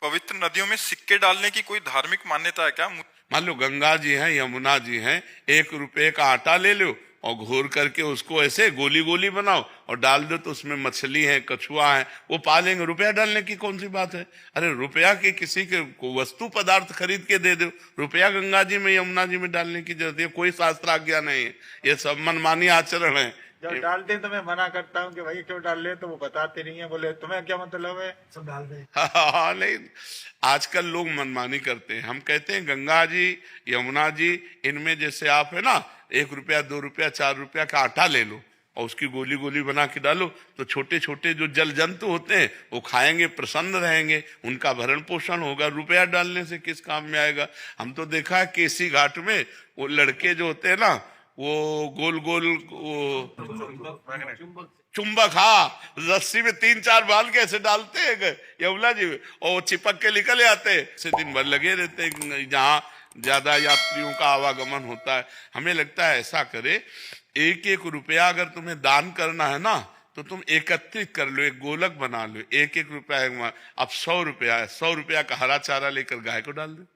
पवित्र नदियों में सिक्के डालने की कोई धार्मिक मान्यता है क्या? मान लो गंगा जी हैं, यमुना जी हैं, 1 रुपए का आटा ले लो और घोर करके उसको ऐसे गोली गोली बनाओ और डाल दो, तो उसमें मछली है, कछुआ है, वो पालेंगे। रुपया डालने की कौन सी बात है? अरे रुपया के किसी के को वस्तु पदार्थ खरीद के दे दो, रुपया गंगा जी में यमुना जी में डालने की जरूरत है? कोई शास्त्र आज्ञा नहीं है, ये सब मनमानी आचरण है। जब डालते हैं तो मैं मना करता हूँ कि भाई क्यों डाल रहे, तो वो बताते नहीं है, बोले तुम्हें क्या मतलब है, सब डाल दे। हाँ नहीं, आजकल लोग मनमानी करते हैं। हम कहते हैं गंगा जी, यमुना जी, इनमें जैसे आप है ना, 1 रुपया, 2 रुपया, 4 रुपया का आटा ले लो और उसकी गोली गोली बना के डालो, तो छोटे छोटे जो जल जंतु होते हैं वो खाएंगे, प्रसन्न रहेंगे, उनका भरण पोषण होगा। रुपया डालने से किस काम में आएगा? हम तो देखा है केसी घाट में वो लड़के जो होते हैं ना, वो गोल गोल वो चुंबक, हाँ, रस्सी में 3-4 बाल के ऐसे डालते हैं यमुना जी में, और वो चिपक के निकल आते हैं, से दिन भर लगे रहते हैं जहाँ ज्यादा यात्रियों का आवागमन होता है। हमें लगता है ऐसा करे, 1-1 रुपया अगर तुम्हें दान करना है ना, तो तुम एकत्रित कर लो, एक गोलक बना लो, 1-1 रुपया। अब 100 रुपया है, 100 रुपया का हरा चारा लेकर गाय को डाल दो,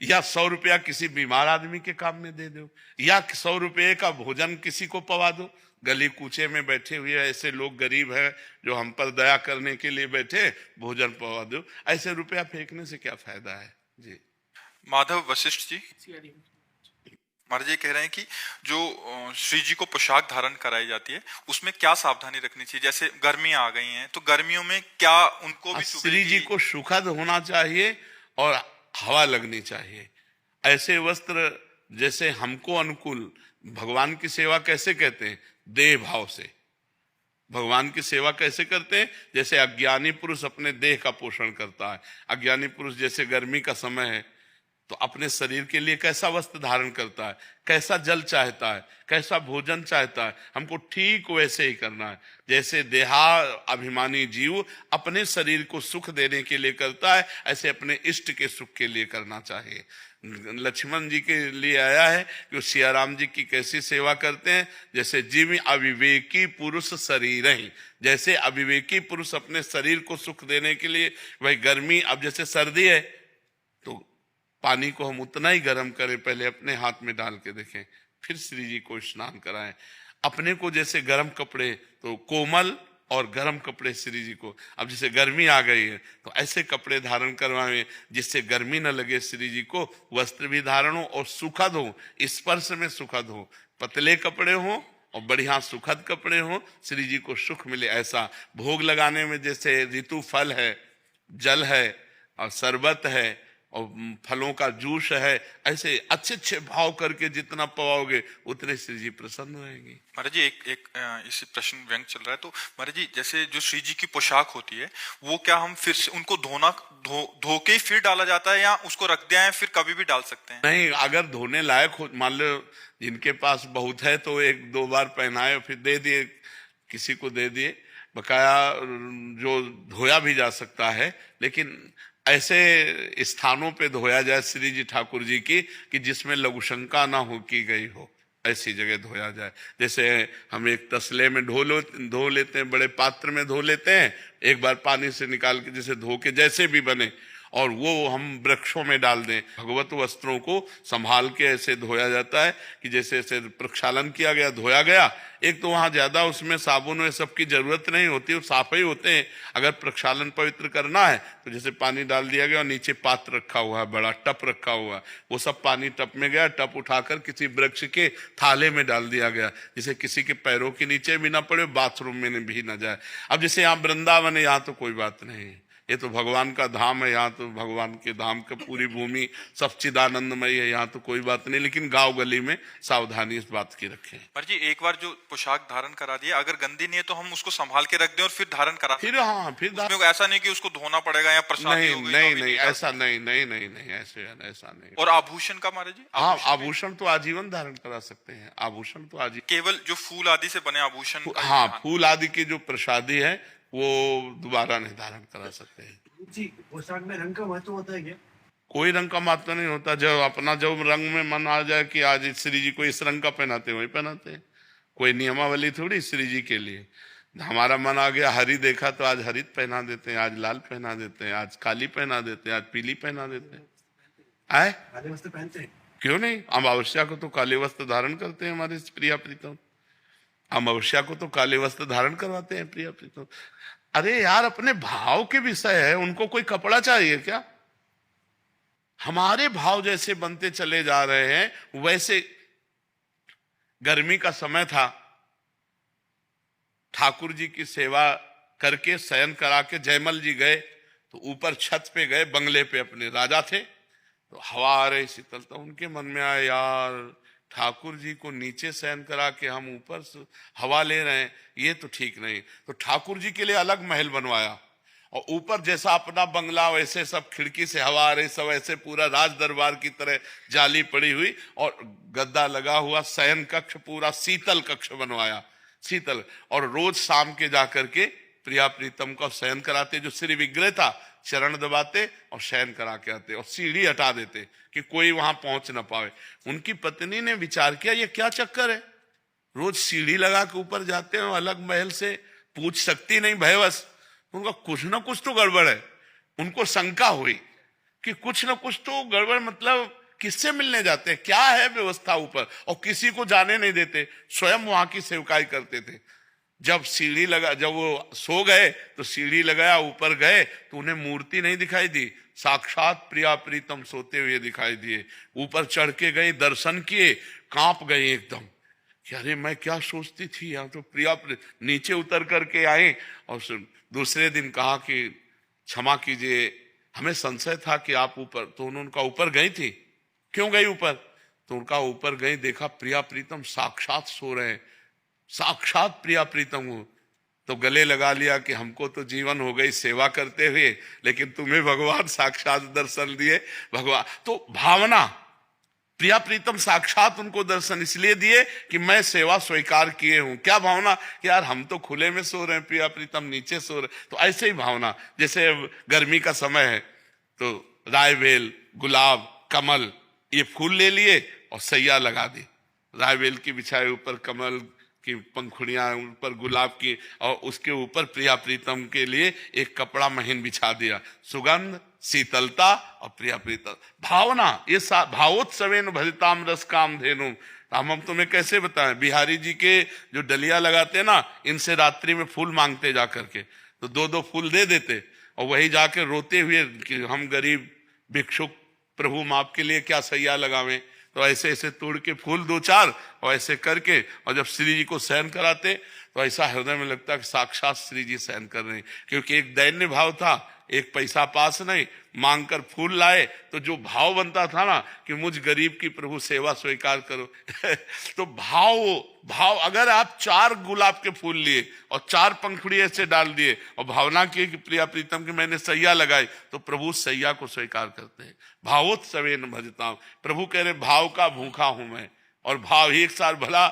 या 100 रुपया किसी बीमार आदमी के काम में दे दो, या 100 रुपये का भोजन किसी को पवा दो। गली कूचे में बैठे हुए ऐसे लोग गरीब हैं जो हम पर दया करने के लिए बैठे, भोजन पवा दो। ऐसे रुपया फेंकने से क्या फायदा है जी। माधव वशिष्ठ जी, महाराज जी कह रहे हैं कि जो श्री जी को पोशाक धारण कराई जाती है उसमें क्या सावधानी रखनी चाहिए? जैसे गर्मियां आ गई हैं तो गर्मियों में क्या उनको भी श्री जी को सुखद होना चाहिए और हवा लगनी चाहिए। ऐसे वस्त्र जैसे हमको अनुकूल, भगवान की सेवा कैसे कहते हैं? देह भाव से। भगवान की सेवा कैसे करते हैं? जैसे अज्ञानी पुरुष अपने देह का पोषण करता है। अज्ञानी पुरुष जैसे गर्मी का समय है तो अपने शरीर के लिए कैसा वस्त्र धारण करता है, कैसा जल चाहता है, कैसा भोजन चाहता है, हमको ठीक वैसे ही करना है। जैसे देहा अभिमानी जीव अपने शरीर को सुख देने के लिए करता है, ऐसे अपने इष्ट के सुख के लिए करना चाहिए। लक्ष्मण जी के लिए आया है कि सिया राम जी की कैसी सेवा करते हैं, जैसे जीव अविवेकी पुरुष शरीर ही। जैसे अविवेकी पुरुष अपने शरीर को सुख देने के लिए, वही गर्मी, अब जैसे सर्दी है तो पानी को हम उतना ही गर्म करें, पहले अपने हाथ में डाल के देखें, फिर श्री जी को स्नान कराएं। अपने को जैसे गर्म कपड़े, तो कोमल और गर्म कपड़े श्री जी को। अब जैसे गर्मी आ गई है तो ऐसे कपड़े धारण करवाएं जिससे गर्मी न लगे श्री जी को, वस्त्र भी धारण हो और सुखद हो, स्पर्श में सुखद हो। पतले कपड़े हो और बढ़िया सुखद कपड़े हो, श्री जी को सुख मिले ऐसा। भोग लगाने में जैसे ऋतु फल है, जल है और शरबत है और फलों का जूस है, ऐसे अच्छे अच्छे भाव करके जितना पवाओगे उतने श्री जी प्रसन्न रहेंगे। महाराज जी एक इसी प्रश्न व्यंग चल रहा है, तो महाराज जी जैसे जो श्री जी की पोशाक होती है वो क्या हम फिर से उनको धो के ही फिर डाला जाता है, या उसको रख दिया है फिर कभी भी डाल सकते हैं? नहीं, अगर धोने लायक हो, मान लो जिनके पास बहुत है तो 1-2 बार पहनाए फिर दे दिए, किसी को दे दिए, बकाया जो धोया भी जा सकता है। लेकिन ऐसे स्थानों पे धोया जाए श्री जी ठाकुर जी की कि जिसमें लघुशंका ना हो की गई हो, ऐसी जगह धोया जाए। जैसे हम एक तसले में धो लेते हैं, बड़े पात्र में धो लेते हैं, एक बार पानी से निकाल के जैसे धो के जैसे भी बने, और वो हम वृक्षों में डाल दें। भगवत वस्त्रों को संभाल के ऐसे धोया जाता है कि जैसे ऐसे प्रक्षालन किया गया, धोया गया। एक तो वहां ज्यादा उसमें साबुन व सब की जरूरत नहीं होती, वो साफ ही होते हैं। अगर प्रक्षालन पवित्र करना है तो जैसे पानी डाल दिया गया और नीचे पात्र रखा हुआ है, बड़ा टप रखा हुआ है, वो सब पानी टप में गया, टप उठाकर किसी वृक्ष के थाले में डाल दिया गया, जिसे किसी के पैरों के नीचे भी ना पड़े, बाथरूम में भी ना जाए। अब जैसे यहाँ वृंदावन है, यहाँ तो कोई बात नहीं है, ये तो भगवान का धाम है, यहाँ तो भगवान के धाम का पूरी भूमि सच्चिदानंदमयी है, यहाँ तो कोई बात नहीं। लेकिन गांव गली में सावधानी इस बात की रखें। पर जी एक बार जो पोशाक धारण करा दिए, अगर गंदी नहीं है तो हम उसको संभाल के रख दें और फिर धारण करा फिर, हाँ फिर ऐसा नहीं कि उसको धोना पड़ेगा या प्रसाद नहीं नहीं नहीं ऐसा नहीं नहीं नहीं नहीं ऐसा नहीं। और आभूषण का महाराज जी? हाँ, आभूषण तो आजीवन धारण करा सकते हैं, आभूषण तो आजीवन, केवल जो फूल आदि से बने आभूषण। हाँ, फूल आदि की जो प्रसादी है वो दोबारा नहीं धारण करा सकते हैं जी। पोशाक में रंग का महत्व होता है क्या? कोई रंग का महत्व नहीं होता। जब अपना जब रंग में मन आ जाए कि आज श्री जी को इस रंग का पहनाते, वही पहनाते हैं। कोई नियमावली थोड़ी श्री जी के लिए। हमारा मन आ गया हरी देखा तो आज हरित पहना देते हैं, आज लाल पहना देते हैं, आज काली पहना देते हैं, आज पीली पहना देते हैं। आए काले वस्त्र पहनते हैं। क्यों नहीं, अमावस्या को तो काले वस्त्र धारण करते हैं हमारे प्रिया प्रीतम, अमावस्या को तो काले वस्त्र धारण करवाते हैं प्रिया प्रीतम। अरे यार, अपने भाव के विषय है, उनको कोई कपड़ा चाहिए क्या? हमारे भाव जैसे बनते चले जा रहे हैं। वैसे गर्मी का समय था, ठाकुर जी की सेवा करके शयन करा के जयमल जी गए तो ऊपर छत पे गए, बंगले पे अपने राजा थे, तो हवा आ रही शीतलता, उनके मन में आया यार ठाकुर जी को नीचे शयन करा के हम ऊपर से हवा ले रहे हैं, ये तो ठीक नहीं। तो ठाकुर जी के लिए अलग महल बनवाया और ऊपर जैसा अपना बंगला वैसे सब खिड़की से हवा आ रही, सब ऐसे पूरा राज दरबार की तरह जाली पड़ी हुई और गद्दा लगा हुआ शयन कक्ष, पूरा शीतल कक्ष बनवाया, शीतल। और रोज शाम के जाकर के प्रिया प्रीतम का शयन कराते, जो श्री विग्रह था चरण दबाते और शयन करा के आते और सीढ़ी हटा देते कि कोई वहां पहुंच ना पावे। उनकी पत्नी ने विचार किया ये क्या चक्कर है, रोज सीढ़ी लगा के ऊपर जाते हैं, अलग महल से पूछ सकती नहीं भयवश, उनका कुछ ना कुछ तो गड़बड़ है। उनको शंका हुई कि कुछ ना कुछ तो गड़बड़, मतलब किससे मिलने जाते हैं, क्या है व्यवस्था ऊपर, और किसी को जाने नहीं देते, स्वयं वहां की सेवकाई करते थे। जब सीढ़ी लगा, जब वो सो गए तो सीढ़ी लगाया, ऊपर गए तो उन्हें मूर्ति नहीं दिखाई दी, साक्षात प्रिया प्रीतम सोते हुए दिखाई दिए। ऊपर चढ़ के गए, दर्शन किए, कांप गए एकदम कि अरे मैं क्या सोचती थी, यहाँ तो प्रिया नीचे उतर करके आए। और दूसरे दिन कहा कि क्षमा कीजिए, हमें संशय था कि आप ऊपर, तो उनका ऊपर गई थी, क्यों गई ऊपर, तो उनका ऊपर गई, देखा प्रिया प्रीतम साक्षात सो रहे हैं, साक्षात प्रिया प्रीतम हो। तो गले लगा लिया कि हमको तो जीवन हो गई सेवा करते हुए, लेकिन तुम्हें भगवान साक्षात दर्शन दिए। भगवान तो भावना, प्रिया प्रीतम साक्षात उनको दर्शन इसलिए दिए कि मैं सेवा स्वीकार किए हूं। क्या भावना कि यार हम तो खुले में सो रहे हैं, प्रिया प्रीतम नीचे सो रहे। तो ऐसे ही भावना, जैसे गर्मी का समय है तो रायबेल, गुलाब, कमल, ये फूल ले लिए और सैया लगा दी, रायबेल की बिछाए, ऊपर कमल की पंखुड़ियां, ऊपर गुलाब की, और उसके ऊपर प्रिया प्रीतम के लिए एक कपड़ा महीन बिछा दिया, सुगंध, शीतलता और प्रिया प्रीतम भावना। ये भावोत्सवेन भजताम रस काम धेनु। हम तुम्हें कैसे बताएं, बिहारी जी के जो डलिया लगाते हैं ना, इनसे रात्रि में फूल मांगते जा करके, तो दो दो फूल दे देते और वही जाके रोते हुए कि हम गरीब भिक्षुक, प्रभु हम आपके लिए क्या सैया लगावें। तो ऐसे ऐसे तोड़ के फूल दो चार और ऐसे करके, और जब श्री जी को शयन कराते तो ऐसा हृदय में लगता कि साक्षात श्री जी शयन कर रहे हैं। क्योंकि एक दैन्य भाव था, एक पैसा पास नहीं, मांग कर फूल लाए, तो जो भाव बनता था ना कि मुझ गरीब की प्रभु सेवा स्वीकार करो तो भाव अगर आप 4 गुलाब के फूल लिए और 4 पंखुड़ी ऐसे डाल दिए और भावना की कि प्रिया प्रीतम की मैंने सैया लगाई, तो प्रभु सैया को स्वीकार करते हैं। भावोत्सवेन भजताम, प्रभु कह रहे भाव का भूखा हूं मैं, और भाव एक साल भला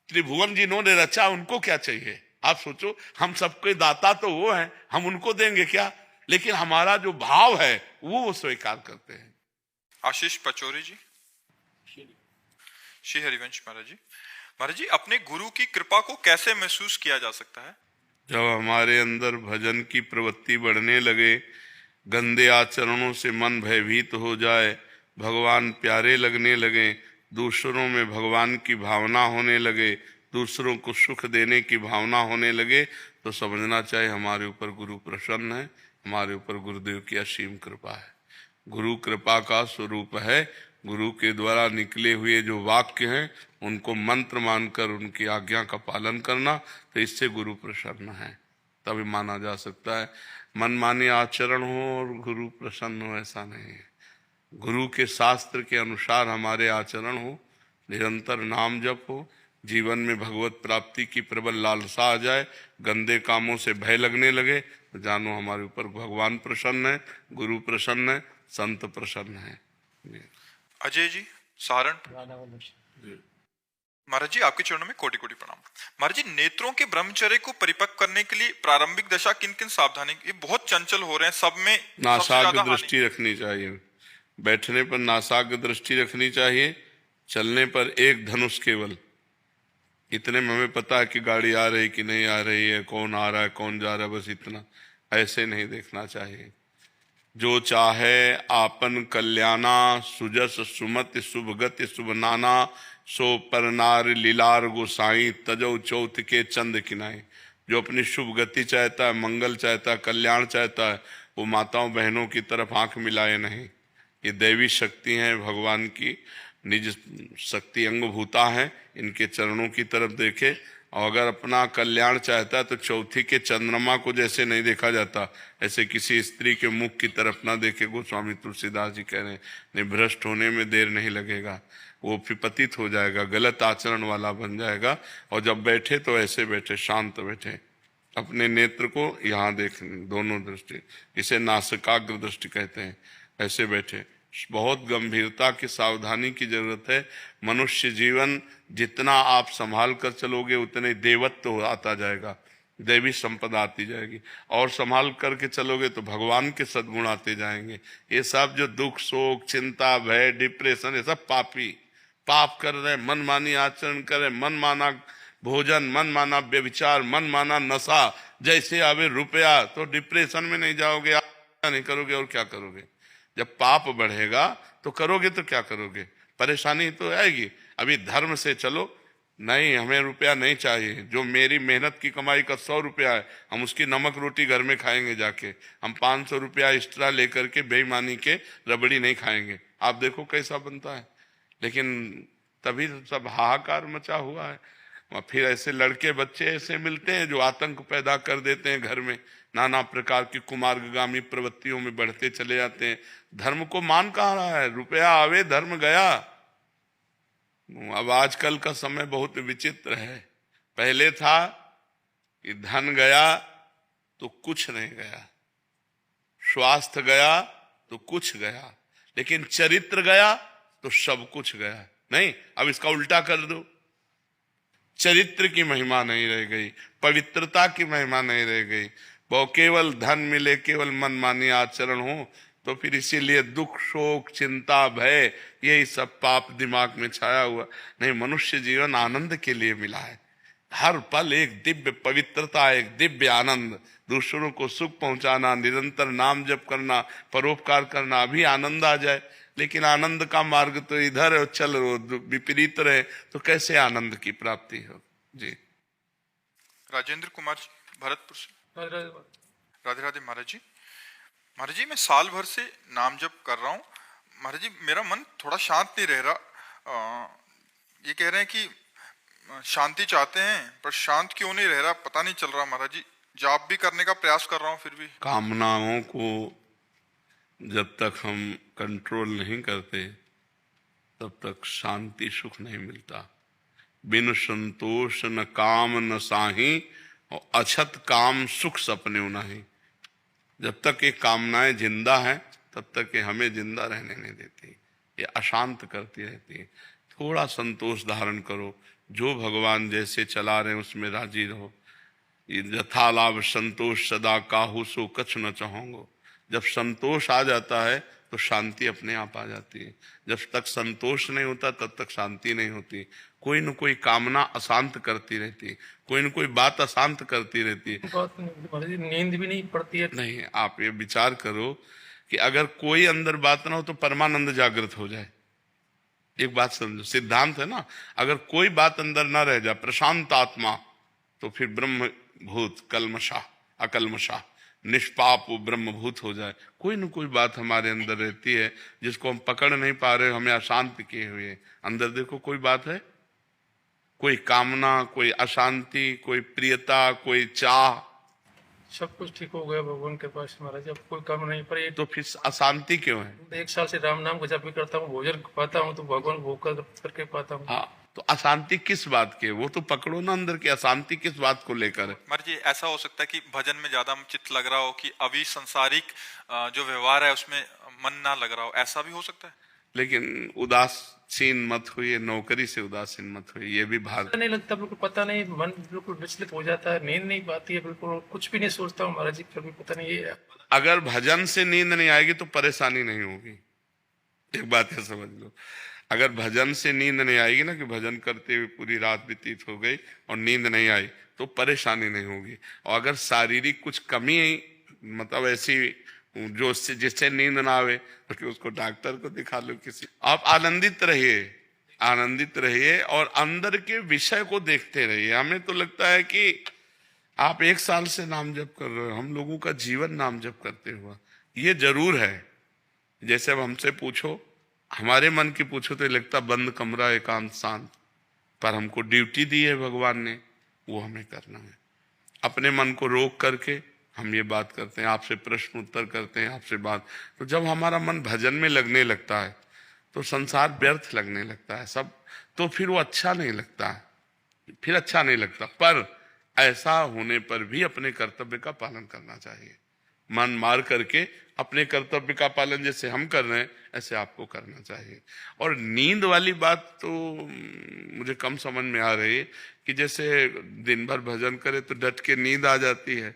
त्रिभुवन जिन्होंने रचा उनको क्या चाहिए। आप सोचो, हम सबके दाता तो वो हैं, हम उनको देंगे क्या, लेकिन हमारा जो भाव है वो स्वीकार करते हैं। आशीष पचौरी जी। श्री हरिवंश महाराज जी। महाराज जी, अपने गुरु की कृपा को कैसे महसूस किया जा सकता है? जब हमारे अंदर भजन की प्रवृत्ति बढ़ने लगे, गंदे आचरणों से मन भयभीत हो जाए, भगवान प्यारे लगने लगे, दूसरों में भगवान की भावना होने लगे, दूसरों को सुख देने की भावना होने लगे, तो समझना चाहिए हमारे ऊपर गुरु प्रसन्न है, हमारे ऊपर गुरुदेव की असीम कृपा है। गुरु कृपा का स्वरूप है। गुरु के द्वारा निकले हुए जो वाक्य हैं उनको मंत्र मानकर उनकी आज्ञा का पालन करना, तो इससे गुरु प्रसन्न है, तभी माना जा सकता है। मनमाने आचरण हो और गुरु प्रसन्न हो, ऐसा नहीं है। गुरु के शास्त्र के अनुसार हमारे आचरण हो, निरंतर नाम जप हो, जीवन में भगवत प्राप्ति की प्रबल लालसा आ जाए, गंदे कामों से भय लगने लगे, तो जानो हमारे ऊपर भगवान प्रसन्न है, गुरु प्रसन्न है, संत प्रसन्न है। अजय जी सारण। महाराज जी, आपके चरणों में कोटि कोटि प्रणाम। महाराज जी, नेत्रों के ब्रह्मचर्य को परिपक्व करने के लिए प्रारंभिक दशा किन किन सावधानी, ये बहुत चंचल हो रहे हैं सब में, नासाग्र दृष्टि रखनी चाहिए। बैठने पर नासाग्र दृष्टि रखनी चाहिए, चलने पर एक धनुष केवल, इतने में हमें पता है कि गाड़ी आ रही कि नहीं आ रही है, कौन आ रहा है कौन जा रहा है, बस इतना। ऐसे नहीं देखना चाहिए। जो चाहे आपन कल्याणा, सुजस सुमति शुभ गति शुभ नाना, सो परनार लीलार गोसाई, तजो चौथ के चंद किनाई। जो अपनी शुभ गति चाहता है, मंगल चाहता है, कल्याण चाहता है, वो माताओं बहनों की तरफ आंख मिलाए नहीं। ये दैवी शक्ति है, भगवान की निज शक्ति अंगभूता है, इनके चरणों की तरफ देखे। और अगर अपना कल्याण चाहता है तो चौथी के चंद्रमा को जैसे नहीं देखा जाता, ऐसे किसी स्त्री के मुख की तरफ ना देखे। गोस्वामी तुलसीदास जी कह रहे हैं, नहीं भ्रष्ट होने में देर नहीं लगेगा, वो फिर पतित हो जाएगा, गलत आचरण वाला बन जाएगा। और जब बैठे तो ऐसे बैठे, शांत बैठे, अपने नेत्र को यहाँ देख, दोनों दृष्टि, इसे नासिकाग्र दृष्टि कहते हैं, ऐसे बैठे। बहुत गंभीरता की सावधानी की जरूरत है। मनुष्य जीवन जितना आप संभाल कर चलोगे उतने देवत्व आता जाएगा, दैवी संपदा आती जाएगी। और संभाल करके चलोगे तो भगवान के सद्गुण आते जाएंगे। ये सब जो दुख शोक चिंता भय डिप्रेशन, ये सब पापी पाप कर रहे, मनमानी आचरण कर रहे, मन माना भोजन, मन माना व्यभिचार, मन माना नशा, जैसे आवे रुपया, तो डिप्रेशन में नहीं जाओगे, नहीं करोगे और क्या करोगे। जब पाप बढ़ेगा तो करोगे तो क्या करोगे, परेशानी तो आएगी। अभी धर्म से चलो, नहीं हमें रुपया नहीं चाहिए, जो मेरी मेहनत की कमाई का 100 रुपया है, हम उसकी नमक रोटी घर में खाएंगे जाके, हम 500 रुपया एक्स्ट्रा लेकर के बेईमानी के रबड़ी नहीं खाएंगे। आप देखो कैसा बनता है। लेकिन तभी सब हाहाकार मचा हुआ है। फिर ऐसे लड़के बच्चे ऐसे मिलते हैं जो आतंक पैदा कर देते हैं घर में, नाना प्रकार की कुमार्गामी प्रवृत्तियों में बढ़ते चले जाते हैं। धर्म को मान कहाँ रहा है, रुपया आवे धर्म गया। अब आजकल का समय बहुत विचित्र है। पहले था कि धन गया तो कुछ नहीं गया, स्वास्थ्य गया तो कुछ गया, लेकिन चरित्र गया तो सब कुछ गया। नहीं, अब इसका उल्टा कर दो, चरित्र की महिमा नहीं रह गई, पवित्रता की महिमा नहीं रह गई। वो केवल धन मिले, केवल मनमानी आचरण हो, तो फिर इसीलिए दुख शोक चिंता भय यही सब पाप दिमाग में छाया हुआ। नहीं, मनुष्य जीवन आनंद के लिए मिला है। हर पल एक दिव्य पवित्रता, एक दिव्य आनंद, दूसरों को सुख पहुंचाना, निरंतर नाम जप करना, परोपकार करना, अभी आनंद आ जाए। लेकिन आनंद का मार्ग तो इधर चल विपरीत रहे तो कैसे आनंद की प्राप्ति हो। जी राजेंद्र कुमार जी, भरतपुर से। राधे राधे महाराज जी। महाराज जी, मैं साल भर से नाम जप कर रहा हूँ महाराज जी, मेरा मन थोड़ा शांत नहीं रह रहा। ये कह रहे हैं कि शांति चाहते हैं पर शांत क्यों नहीं रह रहा, पता नहीं चल रहा महाराज जी। जाप भी करने का प्रयास कर रहा हूँ, फिर भी कामनाओं को जब तक हम कंट्रोल नहीं करते तब तक शांति सुख नहीं मिलता। बिन संतोष न काम न साही, और अछत काम सुख सपने नहीं। जब तक ये कामनाएं जिंदा है तब तक ये हमें जिंदा रहने नहीं देती, ये अशांत करती रहती है। थोड़ा संतोष धारण करो, जो भगवान जैसे चला रहे हैं उसमें राजी रहो। यथा लाभ संतोष सदा काहू सो कछ न चाहोगे। जब संतोष आ जाता है तो शांति अपने आप आ जाती है। जब तक संतोष नहीं होता तब तक शांति नहीं होती। कोई न कोई कामना अशांत करती रहती है, कोई न कोई बात अशांत करती रहती है। नींद भी नहीं पड़ती है। नहीं, आप ये विचार करो कि अगर कोई अंदर बात ना हो तो परमानंद जागृत हो जाए। एक बात समझो, सिद्धांत है ना, अगर कोई बात अंदर ना रह जाए, प्रशांत आत्मा, तो फिर ब्रह्म भूत कलमशा अकलमशा निष्पाप ब्रह्मभूत हो जाए। कोई न कोई बात हमारे अंदर रहती है जिसको हम पकड़ नहीं पा रहे, हमें अशांत किए हुए। अंदर देखो कोई बात है, कोई कामना, कोई अशांति, कोई प्रियता, कोई चाह, सब कुछ ठीक हो गया भगवान के पास महाराज। अब कोई काम नहीं, पर तो फिर अशांति क्यों है? 1 साल से राम नाम का जप भी करता हूँ, भोजन पाता हूँ तो भगवान भोग करके पाता हूँ। हाँ, तो अशांति किस बात के, वो तो पकड़ो ना अंदर की अशांति किस बात को लेकर है। महाराज जी, ऐसा हो सकता है कि भजन में ज्यादा चित्त लग रहा हो, कि अभी संसारिक जो व्यवहार है उसमें मन ना लग रहा हो, ऐसा भी हो सकता है। लेकिन उदासीन मत हुई, नौकरी से उदासीन मत हुई, ये भी भाग नहीं लगता, बिल्कुल पता नहीं, मन बिल्कुल विचलित हो जाता है, नींद नहीं पाती है, बिल्कुल कुछ भी नहीं सोचता हूँ महाराज जी, फिर भी पता नहीं ये। अगर भजन से नींद नहीं आएगी तो परेशानी नहीं होगी। एक बात है समझ लो, अगर भजन से नींद नहीं आएगी ना, कि भजन करते हुए पूरी रात व्यतीत हो गई और नींद नहीं आई, तो परेशानी नहीं होगी। और अगर शारीरिक कुछ कमी मतलब ऐसी जो जिससे नींद ना आवे, तो उसको डॉक्टर को दिखा लो किसी। आप आनंदित रहिए, आनंदित रहिए और अंदर के विषय को देखते रहिए। हमें तो लगता है कि आप 1 साल से नाम जप कर रहे हो, हम लोगों का जीवन नाम जप करते हुआ। ये जरूर है, जैसे अब हमसे पूछो, हमारे मन की पूछो तो लगता बंद कमरा एकांत शांत, पर हमको ड्यूटी दी है भगवान ने, वो हमें करना है। अपने मन को रोक करके हम ये बात करते हैं, आपसे प्रश्न उत्तर करते हैं, आपसे बात। तो जब हमारा मन भजन में लगने लगता है तो संसार व्यर्थ लगने लगता है सब, तो फिर वो अच्छा नहीं लगता है, फिर अच्छा नहीं लगता। पर ऐसा होने पर भी अपने कर्तव्य का पालन करना चाहिए। मन मार करके अपने कर्तव्य का पालन जैसे हम कर रहे हैं ऐसे आपको करना चाहिए। और नींद वाली बात तो मुझे कम समझ में आ रही है कि जैसे दिन भर भजन करे तो डट के नींद आ जाती है,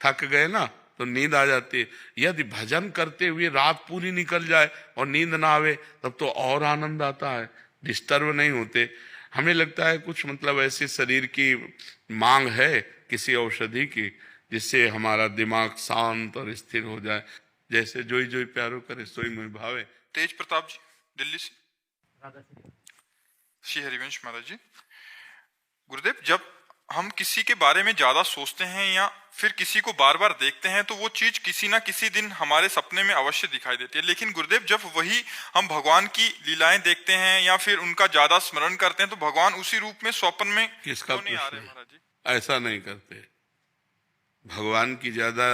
थक गए ना तो नींद आ जाती है। यदि भजन करते हुए रात पूरी निकल जाए और नींद ना आवे तब तो और आनंद आता है, डिस्टर्ब नहीं होते। हमें लगता है कुछ मतलब ऐसे शरीर की मांग है किसी औषधि की जिससे हमारा दिमाग शांत और स्थिर हो जाए। जैसे जोई जोई प्यारो करे सोई मोहि भावे। तेज प्रताप जी दिल्ली से। श्री हरिवंश महाराज जी, गुरुदेव, जब हम किसी के बारे में ज्यादा सोचते हैं या फिर किसी को बार बार देखते हैं तो वो चीज किसी ना किसी दिन हमारे सपने में अवश्य दिखाई देती है। लेकिन गुरुदेव, जब वही हम भगवान की लीलाएं देखते हैं या फिर उनका ज्यादा स्मरण करते हैं तो भगवान उसी रूप में स्वप्न में किसका क्यों नहीं आ रहे महाराज जी? ऐसा नहीं करते। भगवान की ज्यादा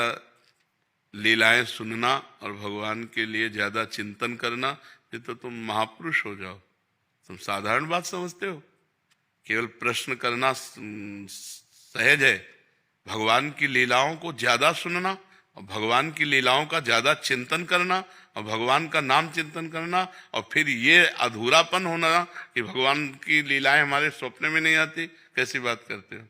लीलाएं सुनना और भगवान के लिए ज्यादा चिंतन करना, ये तो तुम महापुरुष हो जाओ। तुम साधारण बात समझते हो, केवल प्रश्न करना सहज है। भगवान की लीलाओं को ज्यादा सुनना और भगवान की लीलाओं का ज्यादा चिंतन करना और भगवान का नाम चिंतन करना, और फिर ये अधूरापन होना कि भगवान की लीलाएं हमारे स्वप्न में नहीं आती, कैसी बात करते हो?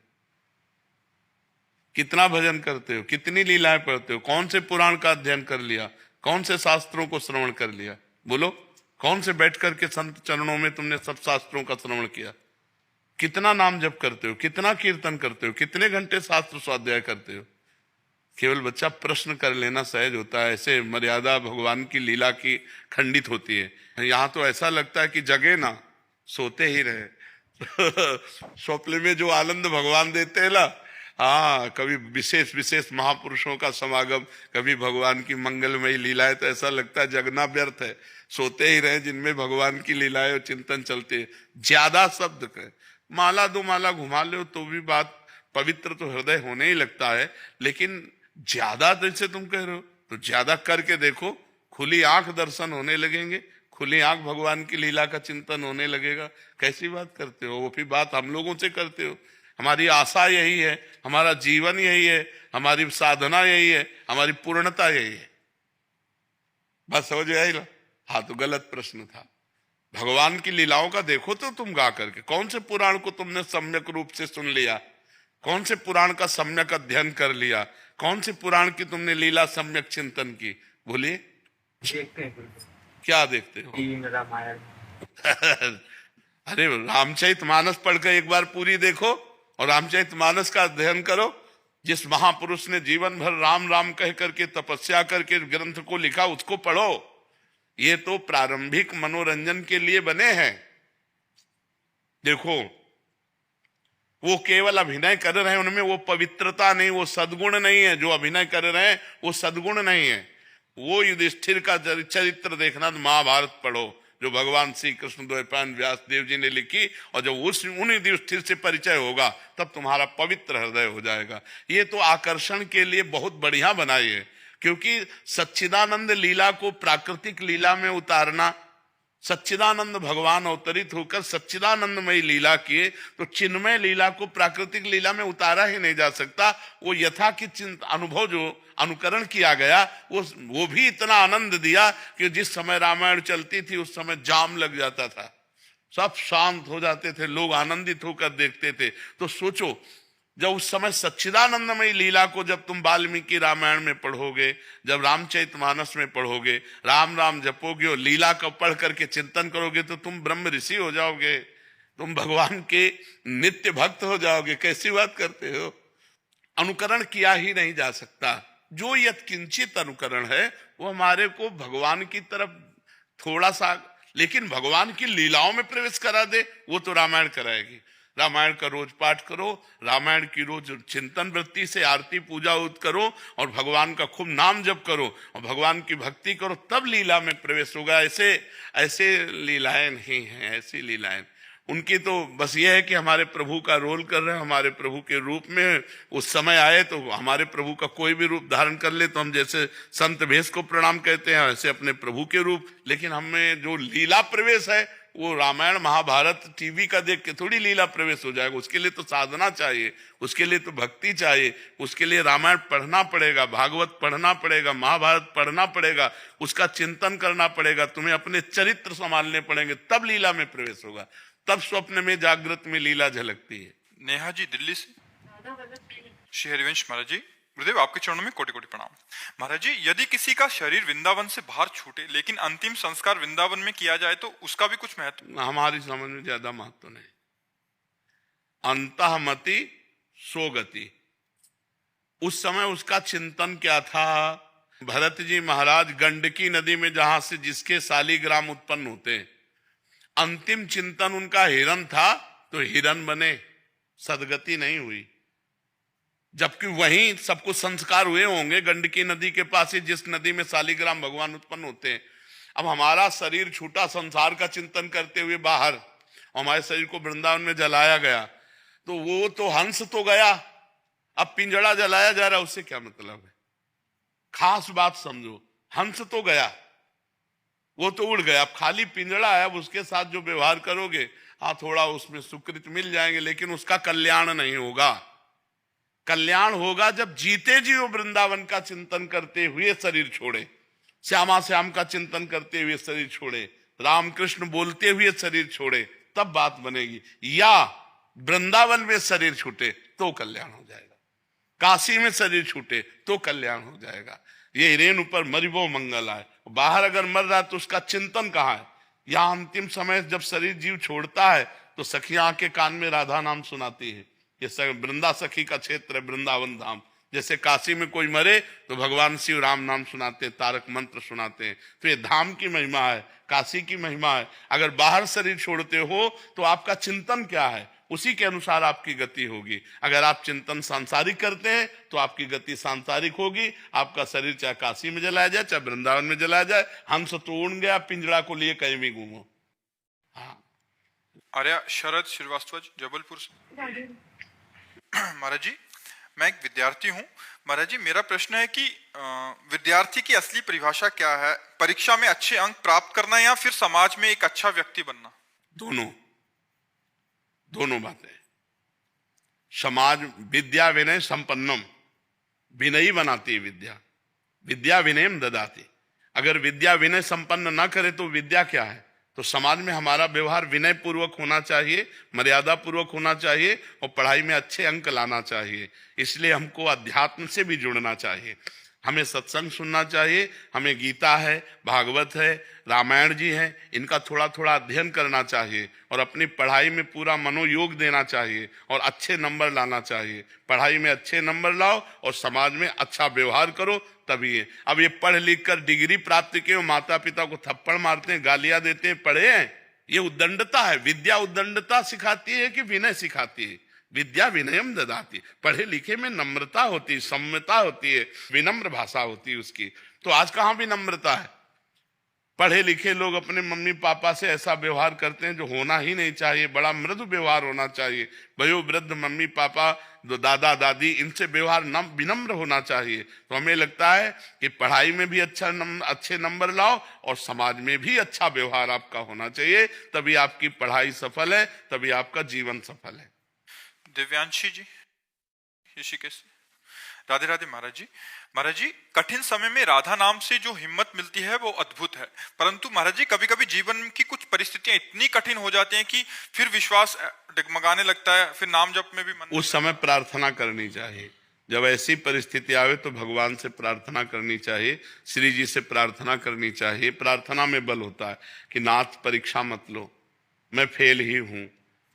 कितना भजन करते हो, कितनी लीलाएं पढ़ते हो, कौन से पुराण का अध्ययन कर लिया, कौन से शास्त्रों को श्रवण कर लिया? बोलो, कौन से बैठ करके संत चरणों में तुमने सब शास्त्रों का श्रवण किया? कितना नाम जप करते हो, कितना कीर्तन करते हो, कितने घंटे शास्त्र स्वाध्याय करते हो? केवल बच्चा प्रश्न कर लेना सहज होता है, ऐसे मर्यादा भगवान की लीला की खंडित होती है। यहाँ तो ऐसा लगता है कि जगे ना, सोते ही रहे। स्वप्न में जो आनंद भगवान देते हैं ना, हाँ, कभी विशेष विशेष महापुरुषों का समागम, कभी भगवान की मंगलमयी लीलाएं, तो ऐसा लगता है जगना व्यर्थ है, सोते ही रहे जिनमें भगवान की लीलाएं और चिंतन चलते। ज्यादा शब्द कहे, माला दो माला घुमा लो तो भी बात पवित्र तो हृदय होने ही लगता है। लेकिन ज्यादा जैसे तुम कह रहे हो तो ज्यादा करके देखो, खुली आंख दर्शन होने लगेंगे, खुली आंख भगवान की लीला का चिंतन होने लगेगा। कैसी बात करते हो? वो भी बात हम लोगों से करते हो। हमारी आशा यही है, हमारा जीवन यही है, हमारी साधना यही है, हमारी पूर्णता यही है। बस समझ आई ना? हाँ, तो गलत प्रश्न था। भगवान की लीलाओं का देखो तो तुम गा करके, कौन से पुराण को तुमने सम्यक रूप से सुन लिया, कौन से पुराण का सम्यक अध्ययन कर लिया, कौन से पुराण की तुमने लीला सम्यक चिंतन की? बोलिए, देखते हैं क्या देखते हो? रामायण। अरे रामचरितमानस पढ़कर एक बार पूरी देखो और रामचरितमानस का अध्ययन करो। जिस महापुरुष ने जीवन भर राम राम कह करके तपस्या करके ग्रंथ को लिखा, उसको पढ़ो। ये तो प्रारंभिक मनोरंजन के लिए बने हैं। देखो, वो केवल अभिनय कर रहे हैं, उनमें वो पवित्रता नहीं, वो सद्गुण नहीं है। जो अभिनय कर रहे हैं वो सद्गुण नहीं है। वो युधिष्ठिर का चरित्र देखना, तो महाभारत पढ़ो जो भगवान श्री कृष्ण द्वैपायन व्यास देव जी ने लिखी, और जब उन युधिष्ठिर से परिचय होगा तब तुम्हारा पवित्र हृदय हो जाएगा। ये तो आकर्षण के लिए बहुत बढ़िया बनाई है, क्योंकि सच्चिदानंद लीला को प्राकृतिक लीला में उतारना, सच्चिदानंद भगवान अवतरित होकर सच्चिदानंदमयी लीला किए, तो चिन्मय लीला को प्राकृतिक लीला में उतारा ही नहीं जा सकता। वो यथा कि अनुभव जो अनुकरण किया गया, वो भी इतना आनंद दिया कि जिस समय रामायण चलती थी उस समय जाम लग जाता था, सब शांत हो जाते थे, लोग आनंदित होकर देखते थे। तो सोचो, जब उस समय सच्चिदानंदमयी लीला को जब तुम वाल्मीकि रामायण में पढ़ोगे, जब रामचरितमानस में पढ़ोगे, राम राम जपोगे और लीला का पढ़ करके चिंतन करोगे तो तुम ब्रह्म ऋषि हो जाओगे, तुम भगवान के नित्य भक्त हो जाओगे। कैसी बात करते हो? अनुकरण किया ही नहीं जा सकता। जो यत्किंचित अनुकरण है वो हमारे को भगवान की तरफ थोड़ा सा, लेकिन भगवान की लीलाओं में प्रवेश करा दे, वो तो रामायण कराएगी। रामायण का रोज पाठ करो, रामायण की रोज चिंतन वृत्ति से आरती पूजा करो और भगवान का खूब नाम जप करो और भगवान की भक्ति करो, तब लीला में प्रवेश होगा। ऐसे ऐसे लीलाएं नहीं हैं, ऐसी लीलाएं उनकी तो बस ये है कि हमारे प्रभु का रोल कर रहे हैं, हमारे प्रभु के रूप में उस समय आए तो हमारे प्रभु का कोई भी रूप धारण कर ले तो हम जैसे संत भेष को प्रणाम कहते हैं ऐसे अपने प्रभु के रूप। लेकिन हमें जो लीला प्रवेश है वो रामायण महाभारत टीवी का देख के थोड़ी लीला प्रवेश हो जाएगा। उसके लिए तो साधना चाहिए, उसके लिए तो भक्ति चाहिए, उसके लिए रामायण पढ़ना पड़ेगा, भागवत पढ़ना पड़ेगा, महाभारत पढ़ना पड़ेगा, उसका चिंतन करना पड़ेगा, तुम्हें अपने चरित्र संभालने पड़ेंगे, तब लीला में प्रवेश होगा, तब स्वप्न में जागृत में लीला झलकती है। नेहा जी दिल्ली से। श्री हरिवंश महाराज जी, गुरुदेव आपके चरणों में कोटि कोटि प्रणाम। महाराज जी, यदि किसी का शरीर वृंदावन से बाहर छूटे लेकिन अंतिम संस्कार वृंदावन में किया जाए तो उसका भी कुछ महत्व? हमारी समझ में ज्यादा महत्व नहीं। अंतःमति सोगति, उस समय उसका चिंतन क्या था? भरत जी महाराज गंडकी नदी में जहां से जिसके शालिग्राम उत्पन्न होते हैं, अंतिम चिंतन उनका हिरण था तो हिरण बने, सदगति नहीं हुई। जबकि वहीं सबको संस्कार हुए होंगे गंडकी नदी के पास ही, जिस नदी में शालिग्राम भगवान उत्पन्न होते हैं। अब हमारा शरीर छूटा संसार का चिंतन करते हुए बाहर, हमारे शरीर को वृंदावन में जलाया गया तो वो तो हंस तो गया, अब पिंजड़ा जलाया जा रहा है, उससे क्या मतलब है? खास बात समझो, हंस तो गया, वो तो उड़ गया, अब खाली पिंजड़ा है, अब उसके साथ जो व्यवहार करोगे हाँ थोड़ा उसमें सुकृत मिल जाएंगे, लेकिन उसका कल्याण नहीं होगा। कल्याण होगा जब जीते जी वो वृंदावन का चिंतन करते हुए शरीर छोड़े, श्यामा श्याम का चिंतन करते हुए शरीर छोड़े, रामकृष्ण बोलते हुए शरीर छोड़े, तब बात बनेगी। या वृंदावन में शरीर छूटे तो कल्याण हो जाएगा, काशी में शरीर छूटे तो कल्याण हो जाएगा। ये रेणु पर मरिबो मंगल आए, बाहर अगर मर रहा है तो उसका चिंतन कहाँ है? यहाँ अंतिम समय जब शरीर जीव छोड़ता है तो सखियां के कान में राधा नाम सुनाती है। ये वृंदा सखी का क्षेत्र है, वृंदावन धाम। जैसे काशी में कोई मरे तो भगवान शिव राम नाम सुनाते हैं, तारक मंत्र सुनाते हैं। तो ये धाम की महिमा है, काशी की महिमा है। अगर बाहर शरीर छोड़ते हो तो आपका चिंतन क्या है, उसी के अनुसार आपकी गति होगी। अगर आप चिंतन सांसारिक करते हैं तो आपकी गति सांसारिक होगी। आपका शरीर चाहे काशी में जलाया जाए चाहे वृंदावन में जलाया जाए, हंस तो उड़ गया, पिंजड़ा को लिए कहीं भी घूमो। हाँ। आर्या शरद श्रीवास्तव जबलपुर से। महाराज जी, मैं एक विद्यार्थी हूँ। महाराज जी, मेरा प्रश्न है कि विद्यार्थी की असली परिभाषा क्या है? परीक्षा में अच्छे अंक प्राप्त करना या फिर समाज में एक अच्छा व्यक्ति बनना? दोनों बातें। समाज विद्या विनय संपन्नम, विनयी बनाती है विद्या, विद्या विनयम ददाती। अगर विद्या विनय संपन्न ना करे तो विद्या क्या है? तो समाज में हमारा व्यवहार विनय पूर्वक होना चाहिए, मर्यादा पूर्वक होना चाहिए और पढ़ाई में अच्छे अंक लाना चाहिए। इसलिए हमको अध्यात्म से भी जुड़ना चाहिए, हमें सत्संग सुनना चाहिए, हमें गीता है, भागवत है, रामायण जी है, इनका थोड़ा थोड़ा अध्ययन करना चाहिए और अपनी पढ़ाई में पूरा मनोयोग देना चाहिए और अच्छे नंबर लाना चाहिए। पढ़ाई में अच्छे नंबर लाओ और समाज में अच्छा व्यवहार करो, तभी है। अब ये पढ़ लिख कर डिग्री प्राप्त किए, माता पिता को थप्पड़ मारते हैं, गालियां देते हैं, पढ़े हैं, ये उद्दंडता है। विद्या उद्दंडता सिखाती है कि विनय सिखाती है? विद्या विनयम ददाती। पढ़े लिखे में नम्रता होती है, सम्यता होती है, विनम्र भाषा होती है उसकी। तो आज कहाँ विनम्रता है? पढ़े लिखे लोग अपने मम्मी पापा से ऐसा व्यवहार करते हैं जो होना ही नहीं चाहिए। बड़ा मृदु व्यवहार होना चाहिए। वयोवृद्ध मम्मी पापा, दादा दादी, इनसे व्यवहार विनम्र होना चाहिए। तो हमें लगता है कि पढ़ाई में भी अच्छे नंबर लाओ और समाज में भी अच्छा व्यवहार आपका होना चाहिए, तभी आपकी पढ़ाई सफल है, तभी आपका जीवन सफल है। दिव्यांशी जी ऋषिकेश। राधे राधे महाराज जी। महाराज जी, कठिन समय में राधा नाम से जो हिम्मत मिलती है वो अद्भुत है, परंतु महाराज जी कभी कभी जीवन की कुछ परिस्थितियां इतनी कठिन हो जाती हैं कि फिर विश्वास डगमगाने लगता है, फिर नाम जप में भी मन उस समय प्रार्थना करनी चाहिए। जब ऐसी परिस्थिति आवे तो भगवान से प्रार्थना करनी चाहिए, श्री जी से प्रार्थना करनी चाहिए। प्रार्थना में बल होता है कि नाथ परीक्षा मत लो, मैं फेल ही हूं,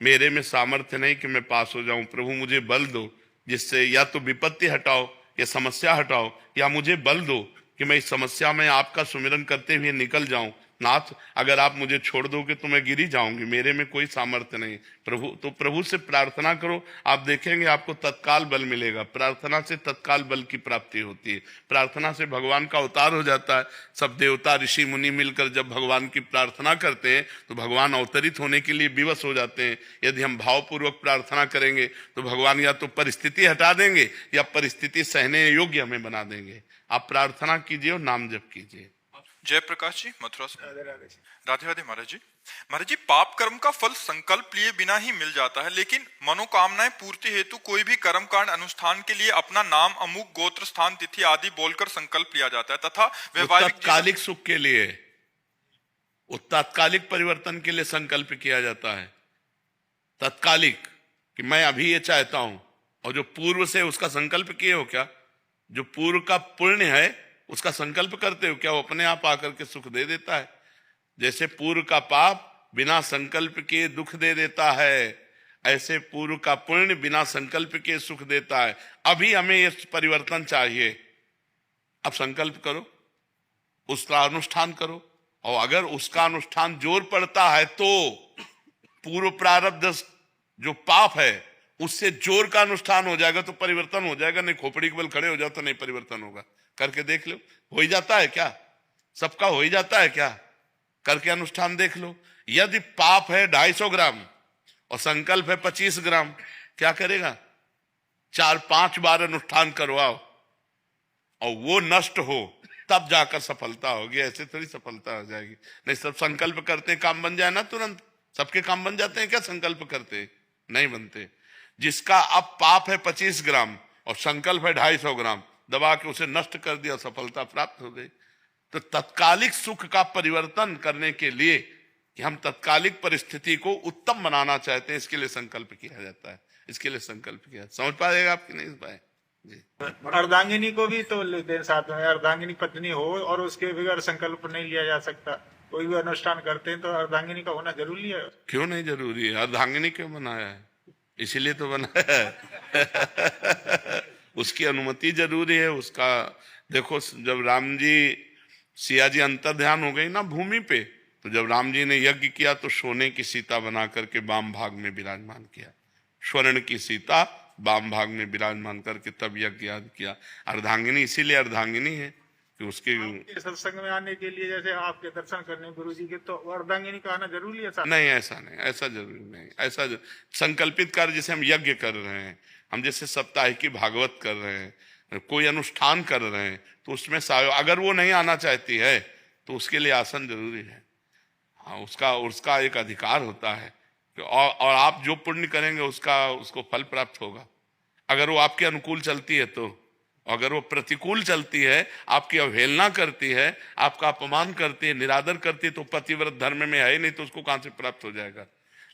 मेरे में सामर्थ्य नहीं कि मैं पास हो जाऊं, प्रभु मुझे बल दो जिससे या तो विपत्ति हटाओ या समस्या हटाओ, या मुझे बल दो कि मैं इस समस्या में आपका सुमिरन करते हुए निकल जाऊं। नाथ अगर आप मुझे छोड़ दोगे तो मैं गिरी जाऊंगी, मेरे में कोई सामर्थ्य नहीं। प्रभु तो प्रभु से प्रार्थना करो, आप देखेंगे आपको तत्काल बल मिलेगा। प्रार्थना से तत्काल बल की प्राप्ति होती है, प्रार्थना से भगवान का अवतार हो जाता है। सब देवता ऋषि मुनि मिलकर जब भगवान की प्रार्थना करते हैं तो भगवान अवतरित होने के लिए विवश हो जाते हैं। यदि हम भावपूर्वक प्रार्थना करेंगे तो भगवान या तो परिस्थिति हटा देंगे या परिस्थिति सहने योग्य हमें बना देंगे। आप प्रार्थना कीजिए और नाम जप कीजिए। जय प्रकाश जी, मथुरा से। राधे राधे। राधे राधे महाराज जी। महाराज जी, पाप कर्म का फल संकल्प लिए बिना ही मिल जाता है, लेकिन मनोकामनाएं पूर्ति हेतु कोई भी कर्म कांड अनुष्ठान के लिए अपना नाम, अमुक गोत्र, स्थान, तिथि आदि बोलकर संकल्प लिया जाता है तथा वैवाहिक तात्कालिक सुख के लिए, वो तात्कालिक परिवर्तन के लिए संकल्प किया जाता है। तात्कालिक कि मैं अभी ये चाहता हूं, और जो पूर्व से उसका संकल्प किए हो क्या, जो पूर्व का पुण्य है उसका संकल्प करते हो क्या, वो अपने आप आकर के सुख दे देता है। जैसे पूर्व का पाप बिना संकल्प के दुख दे देता है, ऐसे पूर्व का पुण्य बिना संकल्प के सुख देता है। अभी हमें ये परिवर्तन चाहिए, अब संकल्प करो, उसका अनुष्ठान करो, और अगर उसका अनुष्ठान जोर पड़ता है तो पूर्व प्रारब्ध जो पाप है उससे जोर का अनुष्ठान हो जाएगा तो परिवर्तन हो जाएगा। नहीं खोपड़ी के बल खड़े हो जाओ तो नहीं परिवर्तन होगा। करके देख लो, हो ही जाता है क्या, सबका हो ही जाता है क्या, करके अनुष्ठान देख लो। यदि पाप है 250 ग्राम और संकल्प है 25 ग्राम, क्या करेगा, 4-5 बार अनुष्ठान करवाओ और वो नष्ट हो तब जाकर सफलता होगी, ऐसे थोड़ी सफलता हो जाएगी। नहीं सब संकल्प करते हैं काम बन जाए ना, तुरंत सबके काम बन जाते हैं क्या, संकल्प करते नहीं बनते। जिसका अब पाप है 25 ग्राम और संकल्प है 250 ग्राम, दबा के उसे नष्ट कर दिया, सफलता प्राप्त हो गई। तो तत्कालिक सुख का परिवर्तन करने के लिए कि हम तत्कालिक परिस्थिति को उत्तम बनाना चाहते हैं, इसके लिए संकल्प किया जाता है, इसके लिए संकल्प किया। समझ पाएगा आपकी नहीं पाए जी। अर्धांगिनी को भी तो लेते हैं साथ में, अर्धांगिनी पत्नी हो और उसके बगैर संकल्प नहीं लिया जा सकता। कोई भी अनुष्ठान करते हैं तो अर्धांगिनी का होना जरूरी है। क्यों नहीं जरूरी है, अर्धांगिनी क्यों बनाया है, इसीलिए तो बनाया है। उसकी अनुमति जरूरी है, उसका देखो जब राम जी सिया जी अंतर ध्यान हो गई ना भूमि पे, तो जब राम जी ने यज्ञ किया तो सोने की सीता बना करके वाम भाग में विराजमान किया, स्वर्ण की सीता वाम भाग में विराजमान करके तब यज्ञ याद किया। अर्धांगिनी इसीलिए अर्धांगिनी है कि उसके सत्संग में आने के लिए, जैसे आपके दर्शन करने गुरु जी के, तो अर्धांगिनी का आना जरूरी है? नहीं ऐसा नहीं, ऐसा जरूरी नहीं। ऐसा संकल्पित कार्य जैसे हम यज्ञ कर रहे हैं, हम जैसे साप्ताहिकी भागवत कर रहे हैं, कोई अनुष्ठान कर रहे हैं, तो उसमें अगर वो नहीं आना चाहती है तो उसके लिए आसन जरूरी है। हाँ, उसका एक अधिकार होता है और आप जो पुण्य करेंगे उसको फल प्राप्त होगा। अगर वो आपके अनुकूल चलती है तो, अगर वो प्रतिकूल चलती है, आपकी अवहेलना करती है, आपका अपमान करती है, निरादर करती है, तो पतिव्रत धर्म में है नहीं, तो उसको कहां से प्राप्त हो जाएगा।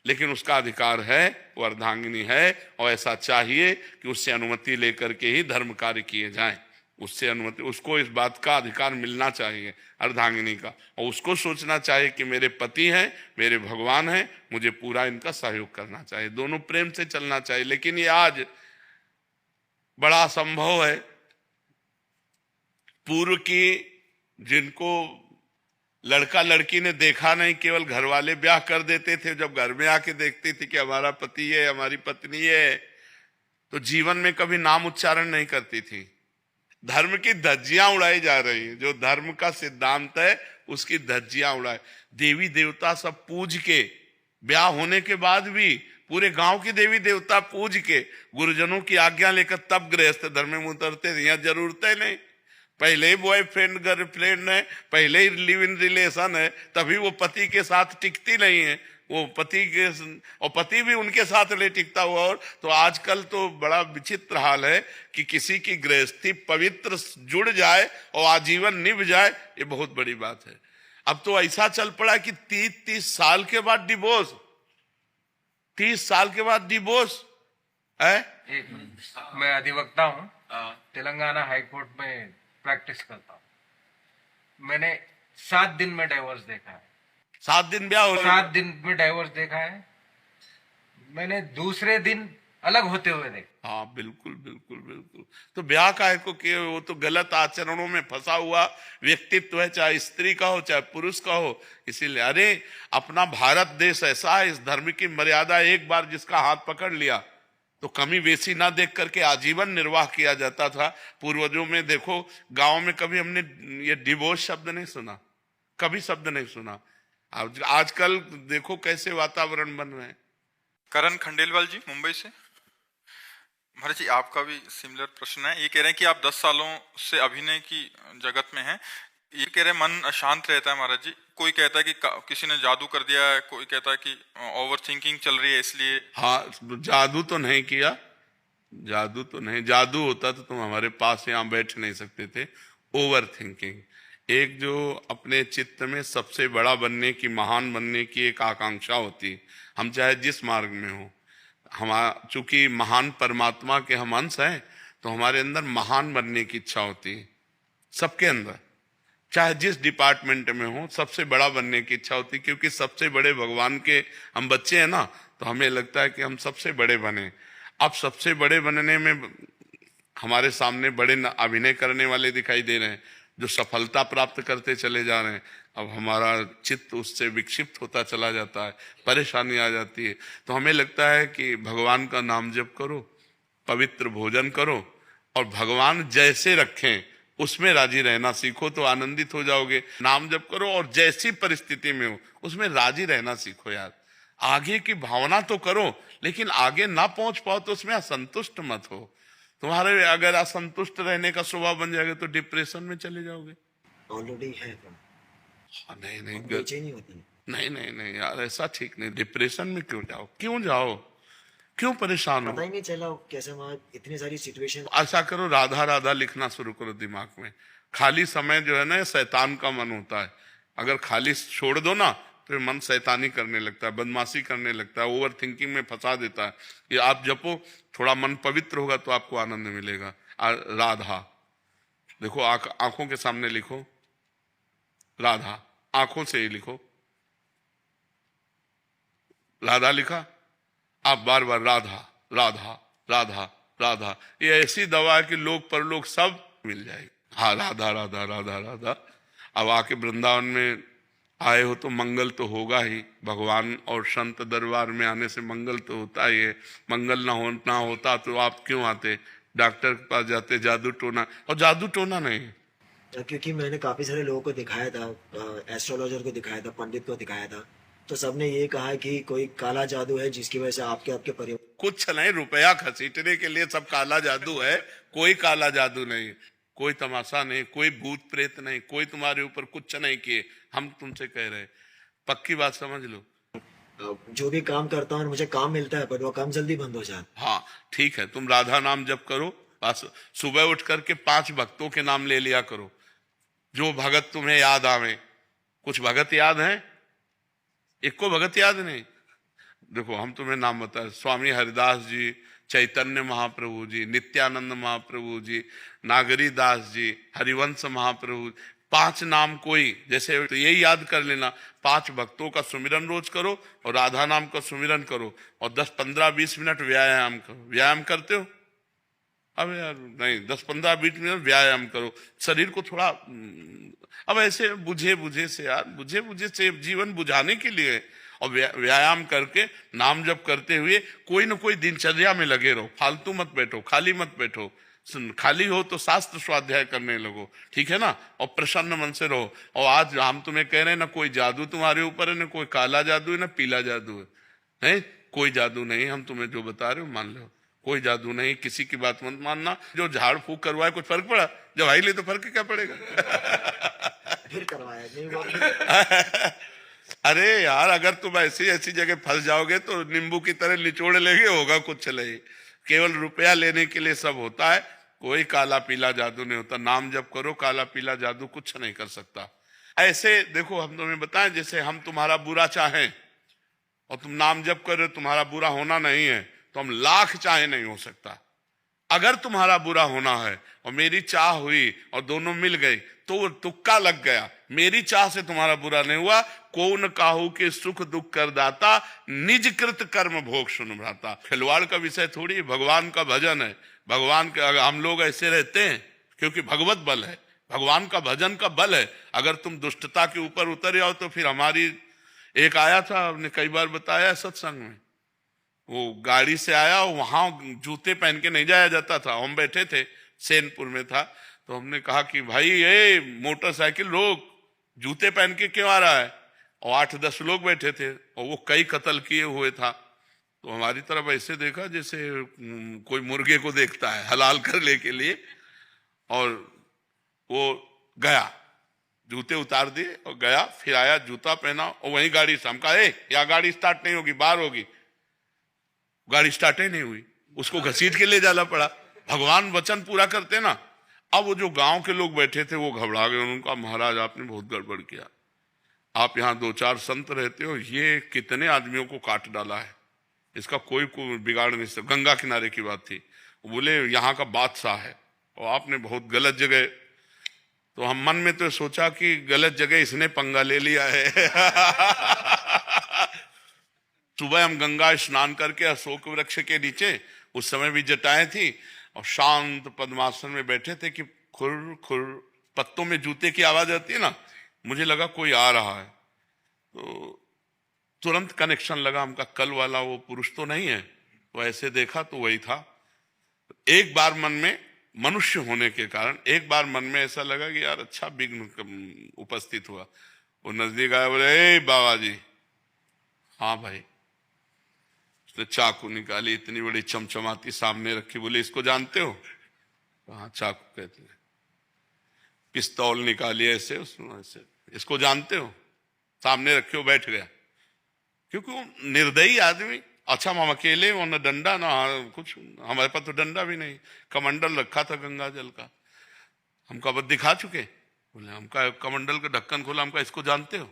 लेकिन उसका अधिकार है, वो अर्धांगिनी है और ऐसा चाहिए कि उससे अनुमति लेकर के ही धर्म कार्य किए जाएं। उससे अनुमति, उसको इस बात का अधिकार मिलना चाहिए अर्धांगिनी का, और उसको सोचना चाहिए कि मेरे पति हैं, मेरे भगवान हैं, मुझे पूरा इनका सहयोग करना चाहिए, दोनों प्रेम से चलना चाहिए। लेकिन ये आज बड़ा असंभव है। पूर्व की जिनको लड़का लड़की ने देखा नहीं, केवल घर वाले ब्याह कर देते थे, जब घर में आके देखते थे कि हमारा पति है, हमारी पत्नी है, तो जीवन में कभी नाम उच्चारण नहीं करती थी। धर्म की धज्जियां उड़ाई जा रही है, जो धर्म का सिद्धांत है उसकी धज्जियां उड़ाए। देवी देवता सब पूज के, ब्याह होने के बाद भी पूरे गांव की देवी देवता पूज के, गुरुजनों की आज्ञा लेकर तब गृहस्थ धर्म में उतरते थे। यहाँ जरूरत है नहीं, पहले ही बॉयफ्रेंड गर्लफ्रेंड है, पहले ही लिव इन रिलेशन है, तभी वो पति के साथ टिकती नहीं है। वो पति के, और पति भी उनके साथ ले टिकता हुआ। और तो आजकल तो बड़ा विचित्र हाल है कि किसी की गृहस्थी पवित्र जुड़ जाए और आजीवन निभ जाए, ये बहुत बड़ी बात है। अब तो ऐसा चल पड़ा कि 30 साल के बाद डिवोर्स, 30 साल के बाद डिवोर्स है। एक मिनट, मैं अधिवक्ता हूँ, तेलंगाना हाईकोर्ट में प्रैक्टिस करता हूँ। मैंने 7 दिन में डाइवोर्स देखा है। 7 दिन ब्याह हो 7 दिन में डाइवोर्स देखा है। मैंने दूसरे दिन अलग होते हुए देखा। हाँ बिल्कुल बिल्कुल बिल्कुल। तो ब्याह काहे को किए? वो तो गलत आचरणों में फंसा हुआ व्यक्तित्व है, चाहे स्त्री का हो चाहे पुरुष का हो। इसीलिए अरे अपना भारत देश ऐसा है, इस धर्म की मर्यादा एक बार जिसका हाथ पकड़ लिया तो कमी बेसी ना देख करके आजीवन निर्वाह किया जाता था। पूर्वजों में देखो, गांव में कभी हमने ये डिवोर्स शब्द नहीं सुना, कभी शब्द नहीं सुना। आजकल देखो कैसे वातावरण बन रहे हैं। करण खंडेलवाल जी मुंबई से। महाराज जी आपका भी सिमिलर प्रश्न है। ये कह रहे हैं कि आप 10 सालों से अभिनय की जगत में हैं। ये कह रहे हैं मन अशांत रहता है महाराज जी। कोई कहता है कि किसी ने जादू कर दिया है, कोई कहता है कि ओवर थिंकिंग चल रही है इसलिए। हाँ, जादू तो नहीं किया, जादू तो नहीं। जादू होता तो तुम हमारे पास यहाँ बैठ नहीं सकते थे। ओवर थिंकिंग, एक जो अपने चित्त में सबसे बड़ा बनने की, महान बनने की एक आकांक्षा होती है। हम चाहे जिस मार्ग में हो, हम चूंकि महान परमात्मा के हम अंश हैं, तो हमारे अंदर महान बनने की इच्छा होती है। सबके अंदर, चाहे जिस डिपार्टमेंट में हो, सबसे बड़ा बनने की इच्छा होती है। क्योंकि सबसे बड़े भगवान के हम बच्चे हैं ना, तो हमें लगता है कि हम सबसे बड़े बने। अब सबसे बड़े बनने में हमारे सामने बड़े अभिनय करने वाले दिखाई दे रहे हैं, जो सफलता प्राप्त करते चले जा रहे हैं। अब हमारा चित्त उससे विक्षिप्त होता चला जाता है, परेशानी आ जाती है। तो हमें लगता है कि भगवान का नाम जप करो, पवित्र भोजन करो, और भगवान जैसे रखें उसमें राजी रहना सीखो, तो आनंदित हो जाओगे। नाम जप करो और जैसी परिस्थिति में हो उसमें राजी रहना सीखो यार। आगे की भावना तो करो, लेकिन आगे ना पहुंच पाओ तो उसमें असंतुष्ट मत हो। तुम्हारे अगर असंतुष्ट रहने का स्वभाव बन जाएगा तो डिप्रेशन में चले जाओगे। ऑलरेडी है। नहीं नहीं बेचैनी होती है। नहीं नहीं नहीं यार, ऐसा ठीक नहीं। डिप्रेशन में क्यों जाओ, क्यों जाओ, क्यों परेशान हो? पता ही नहीं चला कैसे वहां इतनी सारी सिचुएशन। ऐसा करो, राधा राधा लिखना शुरू करो दिमाग में। खाली समय जो है ना, शैतान का मन होता है। अगर खाली छोड़ दो ना तो मन शैतानी करने लगता है, बदमाशी करने लगता है, ओवर थिंकिंग में फंसा देता है। ये आप जपो, थोड़ा मन पवित्र होगा तो आपको आनंद मिलेगा। राधा देखो, आंखों के सामने लिखो राधा, आंखों से ही लिखो। राधा लिखा, आप बार बार राधा राधा राधा राधा। ये ऐसी दवा है कि लोक परलोक सब मिल जाएगी। हाँ, राधा राधा राधा राधा। अब आके वृंदावन में आए हो तो मंगल तो होगा ही। भगवान और संत दरबार में आने से मंगल तो होता ही है। मंगल ना होता तो आप क्यों आते? डॉक्टर के पास जाते, जादू टोना। और जादू टोना नहीं, क्योंकि मैंने काफी सारे लोगों को दिखाया था, एस्ट्रोलॉजर को दिखाया था, पंडित को दिखाया था, तो सबने ये कहा कि कोई काला जादू है जिसकी वजह से आपके परिवार। कुछ नहीं, रुपया घसीटने के लिए सब काला जादू है। कोई काला जादू नहीं, कोई तमाशा नहीं, कोई भूत प्रेत नहीं, कोई तुम्हारे ऊपर कुछ नहीं किए। हम तुमसे कह रहे, पक्की बात समझ लो। जो भी काम करता हूँ मुझे काम मिलता है, पर वो काम जल्दी बंद हो जाता। हाँ ठीक है, तुम राधा नाम जप करो। बस सुबह उठ करके 5 भक्तों के नाम ले लिया करो, जो भगत तुम्हें याद आवे। कुछ भगत याद हैं? एक को भगत याद नहीं। देखो हम तुम्हें नाम बताए, स्वामी हरिदास जी, चैतन्य महाप्रभु जी, नित्यानंद महाप्रभु जी, नागरी दास जी, हरिवंश महाप्रभु। 5 नाम कोई जैसे, तो यही याद कर लेना। 5 भक्तों का सुमिरन रोज करो और राधा नाम का सुमिरन करो, और 10, 15, 20 मिनट व्यायाम करो। व्यायाम करते हो? अब यार नहीं, 10, 15, 20 मिनट व्यायाम करो। शरीर को थोड़ा, अब ऐसे बुझे से यार, बुझे से जीवन बुझाने के लिए। और व्यायाम करके नाम जप करते हुए कोई ना कोई दिनचर्या में लगे रहो। फालतू मत बैठो, खाली मत बैठो। खाली हो तो शास्त्र स्वाध्याय करने लगो, ठीक है ना, और प्रसन्न मन से रहो। और आज हम तुम्हें कह रहे हैं ना, कोई जादू तुम्हारे ऊपर है, ना कोई काला जादू है, ना पीला जादू है। कोई जादू नहीं, हम तुम्हें जो बता रहे हो मान लो। कोई जादू नहीं, किसी की बात मत मानना। जो झाड़ फूक करवाए कुछ फर्क पड़ा? जब भाई ले तो फर्क क्या पड़ेगा? फिर करवाया नहीं। अरे यार, अगर तुम ऐसी ऐसी जगह फंस जाओगे तो नींबू की तरह निचोड़ लेंगे, होगा कुछ नहीं। केवल रुपया लेने के लिए सब होता है, कोई काला पीला जादू नहीं होता। नाम जप करो, काला पीला जादू कुछ नहीं कर सकता। ऐसे देखो, हम तुम्हें बताएं, जैसे हम तुम्हारा बुरा चाहें और तुम नाम जप कर रहे हो, तुम्हारा बुरा होना नहीं है, तो हम लाख चाहे नहीं हो सकता। अगर तुम्हारा बुरा होना है और मेरी चाह हुई और दोनों मिल गई तो वो तुक्का लग गया। मेरी चाह से तुम्हारा बुरा नहीं हुआ। कौन काहू के सुख दुख कर दाता, निज कृत कर्म भोग सुन भ्राता। खिलवाड़ का विषय थोड़ी, भगवान का भजन है। भगवान के हम लोग ऐसे रहते हैं क्योंकि भगवत बल है, भगवान का भजन का बल है। अगर तुम दुष्टता के ऊपर उतर जाओ तो फिर हमारी एक आया था, हमने कई बार बताया सत्संग में, वो गाड़ी से आया, वहां जूते पहन के नहीं जाया जाता था। हम बैठे थे, सैनपुर में था, तो हमने कहा कि भाई ये मोटरसाइकिल रोक, जूते पहन के क्यों आ रहा है? और 8-10 लोग बैठे थे और वो कई कत्ल किए हुए था। तो हमारी तरफ ऐसे देखा जैसे कोई मुर्गे को देखता है हलाल करने के लिए, और वो गया, जूते उतार दिए और गया। फिर आया, जूता पहना और वही गाड़ी से, हम कहा या गाड़ी स्टार्ट नहीं होगी, बाहर होगी। गाड़ी स्टार्ट ही नहीं हुई, उसको घसीट के ले जाना पड़ा। भगवान वचन पूरा करते ना। अब वो जो गांव के लोग बैठे थे वो घबरा गए, उन्होंने कहा महाराज आपने बहुत गड़बड़ किया, आप यहाँ 2-4 संत रहते हो, ये कितने आदमियों को काट डाला है, इसका कोई बिगाड़ नहीं सकता। गंगा किनारे की बात थी, वो बोले यहाँ का बादशाह है और आपने बहुत गलत जगह। तो हम मन में तो सोचा कि गलत जगह इसने पंगा ले लिया है। सुबह हम गंगा स्नान करके अशोक वृक्ष के नीचे, उस समय भी जटाएं थी, और शांत पद्मासन में बैठे थे कि खुर खुर पत्तों में जूते की आवाज आती है ना, मुझे लगा कोई आ रहा है। तो तुरंत कनेक्शन लगा, हमका कल वाला वो पुरुष तो नहीं है। तो ऐसे देखा तो वही था। एक बार मन में, मनुष्य होने के कारण एक बार मन में ऐसा लगा कि यार अच्छा विघ्न उपस्थित हुआ। वो नजदीक आया, बोले ए बाबा जी। हाँ भाई। उसने चाकू निकाली, इतनी बड़ी चमचमाती सामने रखी, बोले इसको जानते हो? हाँ चाकू कहते हैं। पिस्तौल निकाली ऐसे, उसमें ऐसे, इसको जानते हो? सामने रखे हो, बैठ गया। क्योंकि वो निर्दयी आदमी। अच्छा हम अकेले हो, न डंडा ना कुछ, हमारे पास तो डंडा भी नहीं, कमंडल रखा था गंगा जल का, हमका बस दिखा चुके। बोले हमका कमंडल का ढक्कन खोला, हमका इसको जानते हो?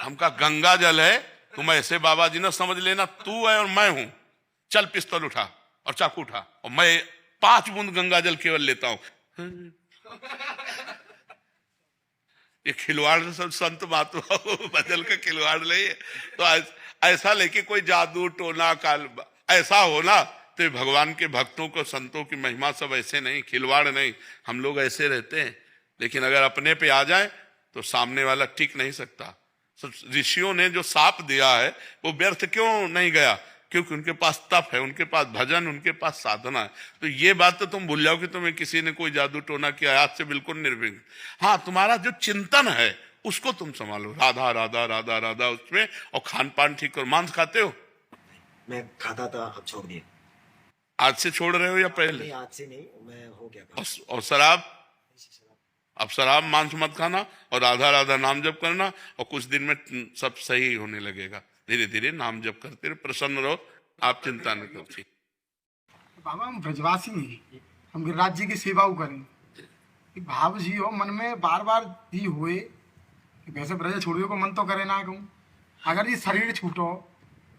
हमका गंगा जल है, तुम ऐसे बाबा जी ना समझ लेना, तू है और मैं हूं। चल पिस्तौल उठा और चाकू उठा, और मैं 5 बूंद गंगा जल केवल लेता हूं। ये खिलवाड़ सब संत महात्मा बदल का खिलवाड़ नहीं है। तो ऐसा लेके कोई जादू टोना काल ऐसा हो ना, तो भगवान के भक्तों को, संतों की महिमा सब ऐसे नहीं, खिलवाड़ नहीं। हम लोग ऐसे रहते हैं, लेकिन अगर अपने पे आ जाए तो सामने वाला टिक नहीं सकता। ऋषियों ने जो साप दिया है वो व्यर्थ क्यों नहीं गया? क्योंकि उनके पास तप है, उनके पास भजन, उनके पास साधना है। तो ये बात तो तुम भूल जाओ कि तुम्हें किसी ने कोई जादू टोना किया, आज से बिल्कुल निर्विघ्न। हाँ, तुम्हारा जो चिंतन है उसको तुम संभालो, राधा राधा राधा राधा उसमें, और खान पान ठीक करो। मांस खाते हो? मैं खाता था, अब छोड़ दिया। आज से छोड़ रहे हो या पहले? नहीं, आज से नहीं, मैं हो गया। और शराब? अब शराब मांस मत खाना और राधा राधा नाम जप करना, और कुछ दिन में सब सही होने लगेगा। धीरे धीरे नाम जप करते रहो, प्रसन्न रहो, आप चिंता न करो। बाबा हम ब्रजवासी नहीं, हम गिरिराज जी की सेवा करें। भाव जी हो मन में बार बार दी हुए कि वैसे ब्रज छोड़ियो को मन तो करे ना कहूँ। अगर ये शरीर छूटो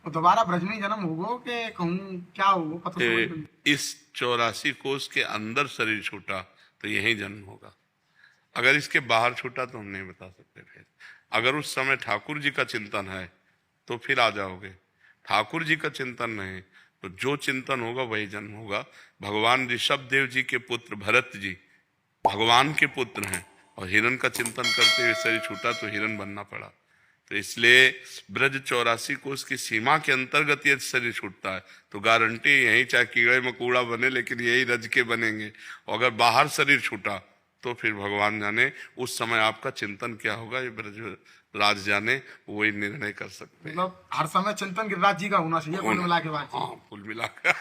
तो दोबारा ब्रज में जन्म होगो के कहूँ क्या होगो पता नहीं। इस 84 कोष के अंदर शरीर छूटा तो यही जन्म होगा। अगर इसके बाहर छूटा तो हम नहीं बता सकते। फिर अगर उस समय ठाकुर जी का चिंतन है तो फिर आ जाओगे। ठाकुर जी का चिंतन नहीं तो जो चिंतन होगा वही जन्म होगा। भगवान ऋषभ देव जी के पुत्र भरत जी भगवान के पुत्र हैं, और हिरण का चिंतन करते हुए शरीर छूटा तो हिरण बनना पड़ा। तो इसलिए ब्रज 84 कोष की सीमा के अंतर्गत यदि शरीर छूटता है तो गारंटी यही, चाहे कीड़े मकोड़ा बने लेकिन यही रज के बनेंगे। और अगर बाहर शरीर छूटा तो फिर भगवान जाने उस समय आपका चिंतन क्या होगा, ये ब्रज राज जाने, वही निर्णय कर सकते हैं। मतलब हर समय चिंतन गिरिराज जी का होना चाहिए कुल मिला के बात। हाँ, कुल मिला के